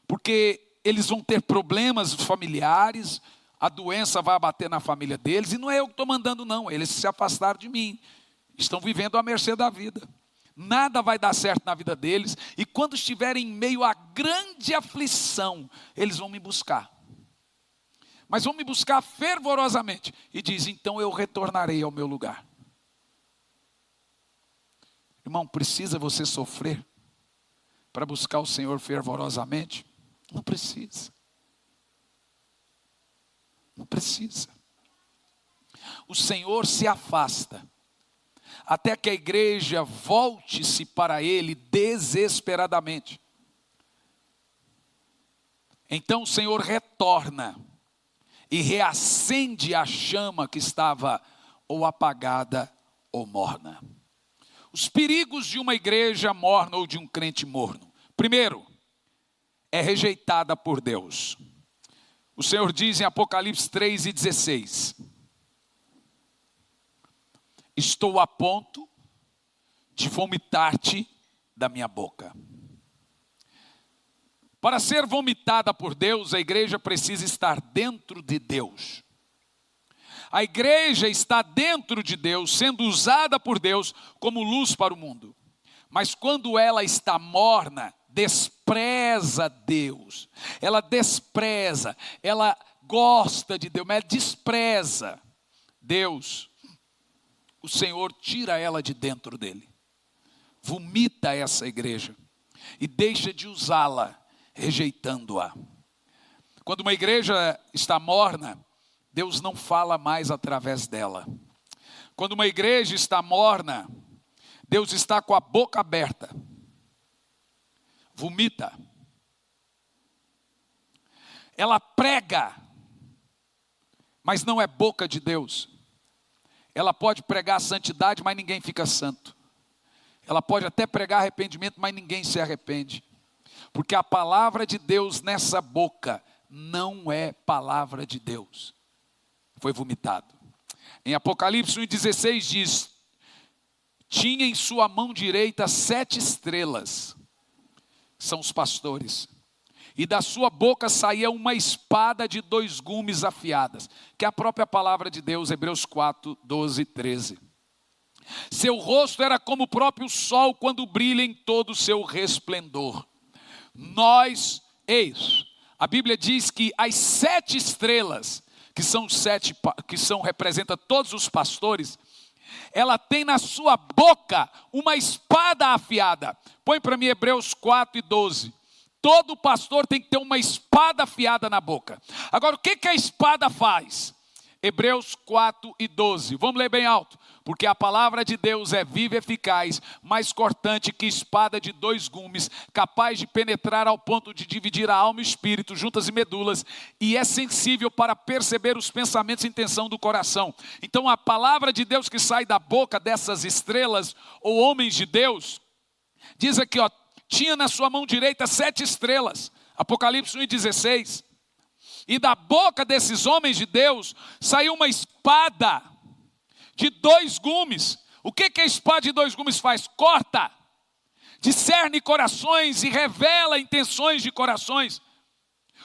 Porque eles vão ter problemas familiares, a doença vai abater na família deles, e não é eu que estou mandando não, eles se afastaram de mim, estão vivendo à mercê da vida. Nada vai dar certo na vida deles, e quando estiverem em meio a grande aflição, eles vão me buscar. Mas vão me buscar fervorosamente, e diz, então eu retornarei ao meu lugar. Irmão, precisa você sofrer para buscar o Senhor fervorosamente? Não precisa. Não precisa. O Senhor se afasta até que a igreja volte-se para Ele desesperadamente. Então o Senhor retorna e reacende a chama que estava ou apagada ou morna. Os perigos de uma igreja morna ou de um crente morno. Primeiro, é rejeitada por Deus. O Senhor diz em Apocalipse 3:16. Estou a ponto de vomitar-te da minha boca. Para ser vomitada por Deus, a igreja precisa estar dentro de Deus. A igreja está dentro de Deus, sendo usada por Deus como luz para o mundo. Mas quando ela está morna, despreza Deus. Ela despreza, ela gosta de Deus, mas ela despreza Deus. O Senhor tira ela de dentro dele. Vomita essa igreja e deixa de usá-la, rejeitando-a. Quando uma igreja está morna, Deus não fala mais através dela. Quando uma igreja está morna, Deus está com a boca aberta. Vomita. Ela prega, mas não é boca de Deus. Ela pode pregar a santidade, mas ninguém fica santo. Ela pode até pregar arrependimento, mas ninguém se arrepende. Porque a palavra de Deus nessa boca não é palavra de Deus. Foi vomitado. Em Apocalipse 1,16 diz, tinha em sua mão direita 7 estrelas, são os pastores, e da sua boca saía uma espada de 2 gumes afiadas, que é a própria palavra de Deus, Hebreus 4, 12 e 13. Seu rosto era como o próprio sol quando brilha em todo o seu resplendor. A Bíblia diz que as 7 estrelas, representa todos os pastores, ela tem na sua boca uma espada afiada. Põe para mim Hebreus 4 e 12. Todo pastor tem que ter uma espada afiada na boca. Agora, o que a espada faz? Hebreus 4 e 12. Vamos ler bem alto. Porque a palavra de Deus é viva e eficaz, mais cortante que espada de 2 gumes, capaz de penetrar ao ponto de dividir a alma e o espírito, juntas e medulas, e é sensível para perceber os pensamentos e intenção do coração. Então a palavra de Deus que sai da boca dessas estrelas, ou homens de Deus, diz aqui, tinha na sua mão direita 7 estrelas, Apocalipse 1,16, e da boca desses homens de Deus saiu uma espada de 2 gumes. O que a espada de 2 gumes faz? Corta, discerne corações e revela intenções de corações.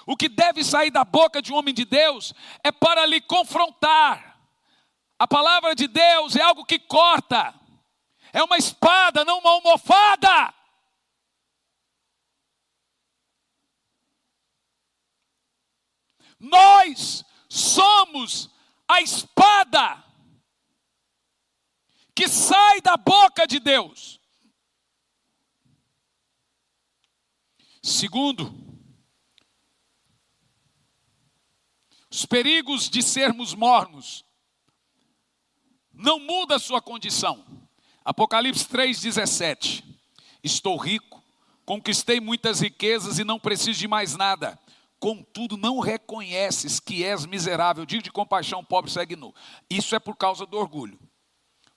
O que deve sair da boca de um homem de Deus é para lhe confrontar. A palavra de Deus é algo que corta, é uma espada, não uma almofada. Nós somos a espada que sai da boca de Deus. Segundo, os perigos de sermos mornos não muda a sua condição. Apocalipse 3,17. Estou rico, conquistei muitas riquezas e não preciso de mais nada. Contudo, não reconheces que és miserável, digno de compaixão, pobre, segue nu. Isso é por causa do orgulho.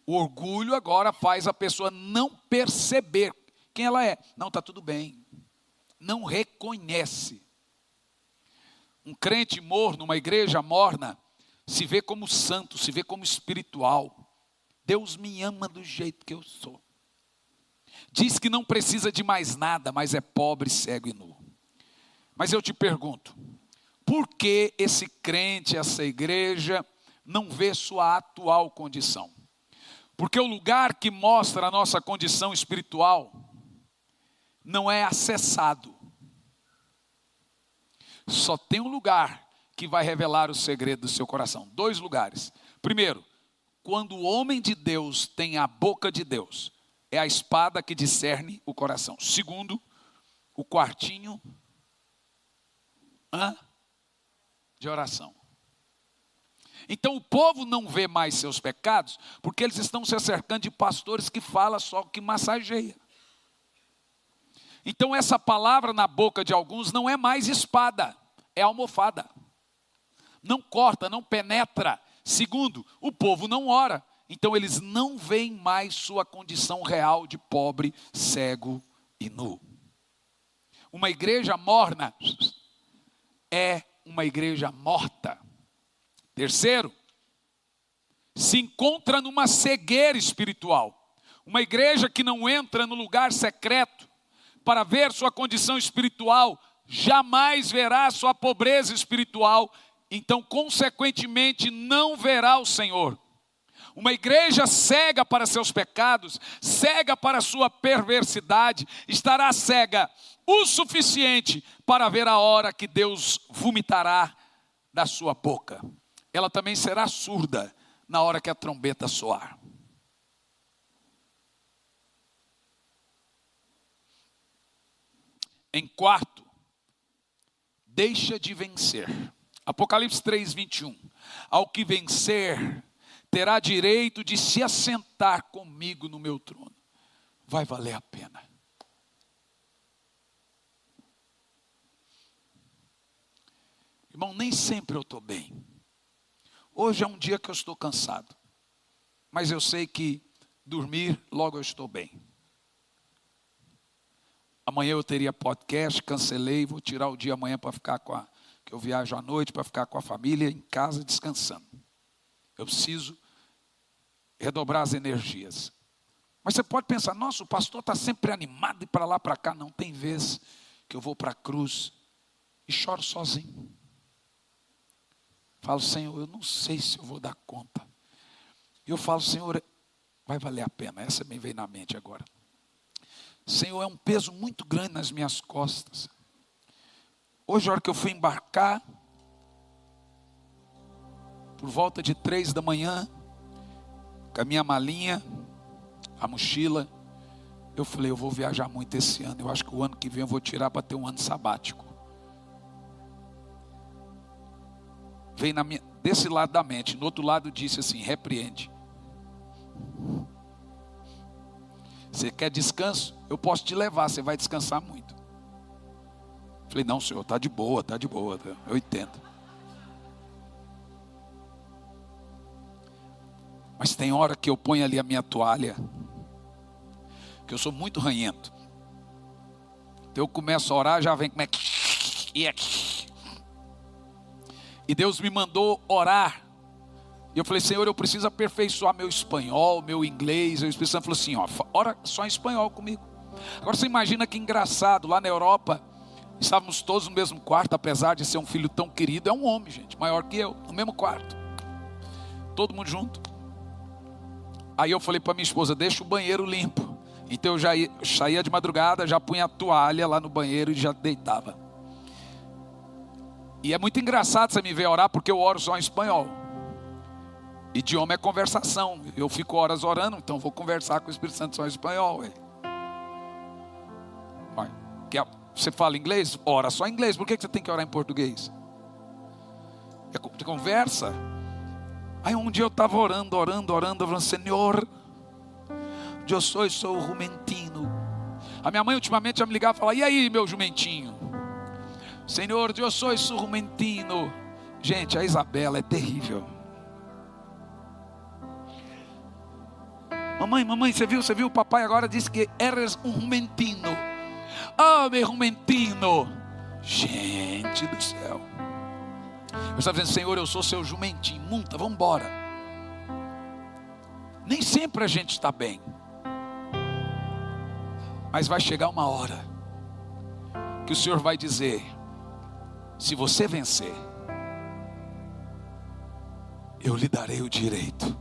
O orgulho agora faz a pessoa não perceber quem ela é. Não, está tudo bem. Não reconhece. Um crente morno, uma igreja morna, se vê como santo, se vê como espiritual. Deus me ama do jeito que eu sou. Diz que não precisa de mais nada, mas é pobre, cego e nu. Mas eu te pergunto, por que esse crente, essa igreja, não vê sua atual condição? Porque o lugar que mostra a nossa condição espiritual não é acessado. Só tem um lugar que vai revelar o segredo do seu coração. 2 lugares. Primeiro, quando o homem de Deus tem a boca de Deus, é a espada que discerne o coração. Segundo, o quartinho de oração. Então o povo não vê mais seus pecados, porque eles estão se acercando de pastores que falam só que massageia. Então essa palavra na boca de alguns não é mais espada, é almofada. Não corta, não penetra. Segundo, o povo não ora. Então eles não veem mais sua condição real de pobre, cego e nu. Uma igreja morna é uma igreja morta. Terceiro, se encontra numa cegueira espiritual. Uma igreja que não entra no lugar secreto para ver sua condição espiritual, jamais verá sua pobreza espiritual, então consequentemente não verá o Senhor. Uma igreja cega para seus pecados, cega para sua perversidade, estará cega o suficiente para ver a hora que Deus vomitará da sua boca. Ela também será surda na hora que a trombeta soar. Em quarto, deixa de vencer. Apocalipse 3:21. Ao que vencer, terá direito de se assentar comigo no meu trono. Vai valer a pena. Irmão, nem sempre eu estou bem. Hoje é um dia que eu estou cansado. Mas eu sei que dormir, logo eu estou bem. Amanhã eu teria podcast, cancelei, vou tirar o dia amanhã para ficar que eu viajo à noite, para ficar com a família em casa descansando. Eu preciso redobrar as energias. Mas você pode pensar, nossa, o pastor está sempre animado e para lá, para cá. Não, tem vezes que eu vou para a cruz e choro sozinho. Falo, Senhor, eu não sei se eu vou dar conta. E eu falo, Senhor, vai valer a pena. Essa me veio na mente agora. Senhor, é um peso muito grande nas minhas costas. Hoje, a hora que eu fui embarcar, por volta de 3 da manhã, com a minha malinha, a mochila, eu falei, eu vou viajar muito esse ano. Eu acho que o ano que vem eu vou tirar para ter um ano sabático. Veio desse lado da mente. No outro lado disse assim, repreende. Você quer descanso? Eu posso te levar, você vai descansar muito. Falei, não, Senhor, está de boa, eu entendo. Mas tem hora que eu ponho ali a minha toalha, que eu sou muito ranhento. Então eu começo a orar, já vem como é que... E Deus me mandou orar. E eu falei, Senhor, eu preciso aperfeiçoar meu espanhol, meu inglês. O Espírito Santo falou assim, ora só em espanhol comigo. Agora você imagina que engraçado, lá na Europa, estávamos todos no mesmo quarto, apesar de ser um filho tão querido, é um homem, gente, maior que eu, no mesmo quarto. Todo mundo junto. Aí eu falei para minha esposa, deixa o banheiro limpo. Então eu saía de madrugada, já punha a toalha lá no banheiro e já deitava. E é muito engraçado você me ver orar, porque eu oro só em espanhol. Idioma é conversação. Eu fico horas orando, então vou conversar com o Espírito Santo só em espanhol. Você fala inglês? Ora só em inglês. Por que você tem que orar em português? É de conversa. Aí um dia eu estava orando, falando, Senhor, eu sou o jumentino. A minha mãe ultimamente já me ligava e falava, e aí meu jumentinho? Senhor, eu sou o jumentino. Gente, a Isabela é terrível. Mamãe, você viu? O papai agora disse que eres um jumentino. Oh, meu jumentino. Gente do céu. Eu estava dizendo, Senhor, eu sou seu jumentinho. Munta, vamos embora. Nem sempre a gente está bem, mas vai chegar uma hora que o Senhor vai dizer: se você vencer, eu lhe darei o direito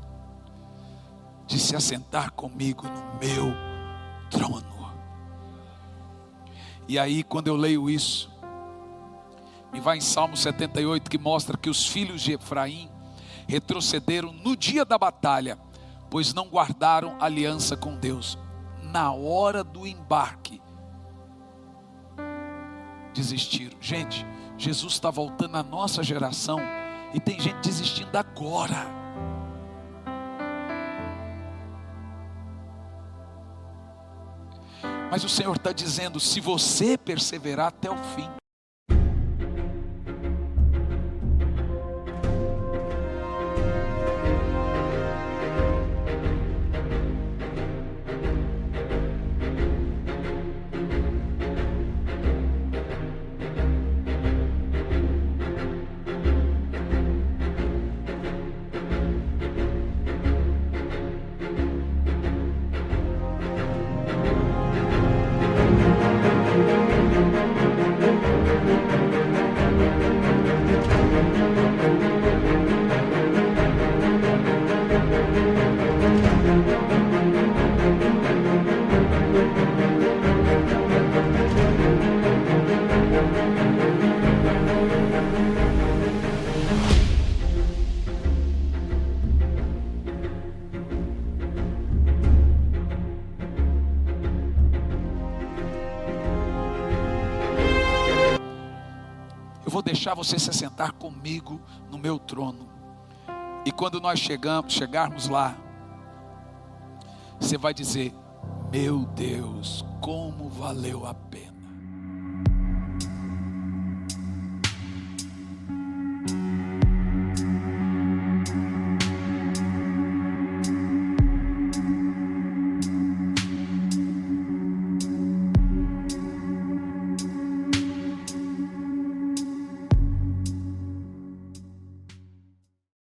de se assentar comigo no meu trono. E aí, quando eu leio isso, me vai em Salmo 78, que mostra que os filhos de Efraim retrocederam no dia da batalha, pois não guardaram aliança com Deus. Na hora do embarque, desistiram. Gente, Jesus está voltando à nossa geração e tem gente desistindo agora. Mas o Senhor está dizendo: se você perseverar até o fim, eu vou deixar você se assentar comigo no meu trono. E quando nós chegarmos lá, você vai dizer: meu Deus, como valeu a pena.